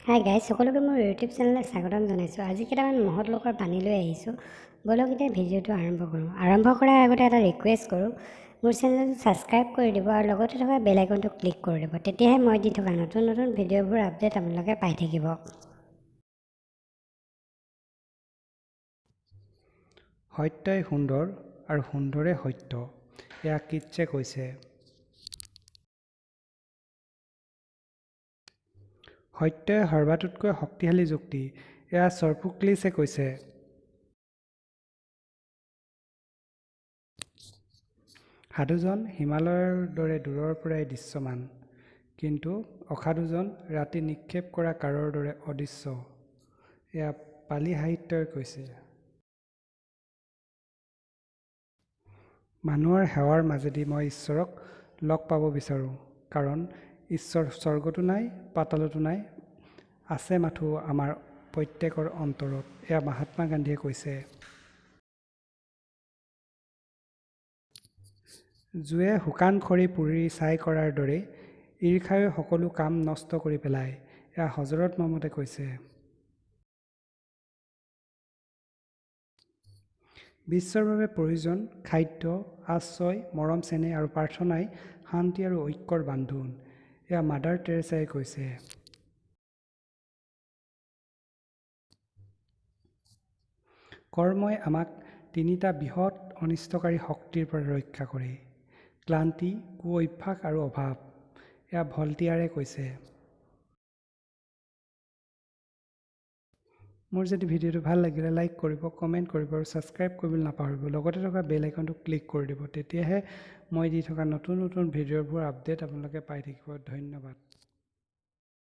Hi guys, সকলোকে মোৰ YouTube চেনেললৈ স্বাগতম জনাইছোঁ। আজি কেইটামান মহৎ লোকৰ বাণী লৈ আহিছোঁ। ব'লক এতিয়া ভিডিঅ'টো আৰম্ভ কৰোঁ। আৰম্ভ কৰাৰ আগতে এটা ৰিকুৱেষ্ট কৰোঁ, মোৰ চেনেলটো ছাবস্ক্ৰাইব কৰি দিব আৰু লগতে থকা বেল আইকনটো ক্লিক কৰি দিব। তেতিয়াহে মই দি থকা নতুন নতুন ভিডিঅ'বোৰ আপডেট আপোনালোকে পাই থাকিব। সত্যই সুন্দৰ আৰু সুন্দৰে সত্য, এয়া কিটছে কৈছে। সত্যই সৰ্বাতোতকৈ শক্তিশালী যুক্তি, এয়া ছফোক্লিছে কৈছে। সাধুজন হিমালয়ৰ দৰে দূৰৰ পৰাই দৃশ্যমান, কিন্তু অসাধুজন ৰাতি নিক্ষেপ কৰা কাঁড়ৰ দৰে অদৃশ্য, এয়া পালি সাহিত্যই কৈছে। মানুহৰ সেৱাৰ মাজেদি মই ঈশ্বৰক লগ পাব বিচাৰোঁ, কাৰণ ঈশ্বৰ স্বৰ্গতো নাই, পাতালতো নাই, আছে মাথো আমাৰ প্ৰত্যেকৰ অন্তৰত, এয়া মহাত্মা গান্ধীয়ে কৈছে। জুয়ে শুকান খৰি পুৰি ছাই কৰাৰ দৰে ঈৰ্ষাই সকলো কাম নষ্ট কৰি পেলায়, এয়া হজৰত মহম্মদে কৈছে। বিশ্বৰ বাবে প্ৰয়োজন খাদ্য, আশ্ৰয়, মৰম চেনেহ আৰু প্ৰাৰ্থনাই শান্তি আৰু ঐক্যৰ বান্ধোন, এয়া মাদাৰ টেৰেছাই কৈছে। কৰ্মই আমাক তিনিটা বৃহৎ অনিষ্টকাৰী শক্তিৰ পৰা ৰক্ষা কৰে, ক্লান্তি, কুঅভ্যাস আৰু অভাৱ, এয়া ভল্টিয়াৰে কৈছে। মোৰ যদি ভিডিঅ'টো ভাল লাগিলে লাইক কৰিব, কমেণ্ট কৰিব আৰু ছাবস্ক্ৰাইব কৰিবলৈ নাপাহৰিব। লগতে থকা বেল আইকনটো ক্লিক কৰি দিব, তেতিয়াহে মই দি থকা নতুন নতুন ভিডিঅ'বোৰ আপডেট আপোনালোকে পাই থাকিব। ধন্যবাদ।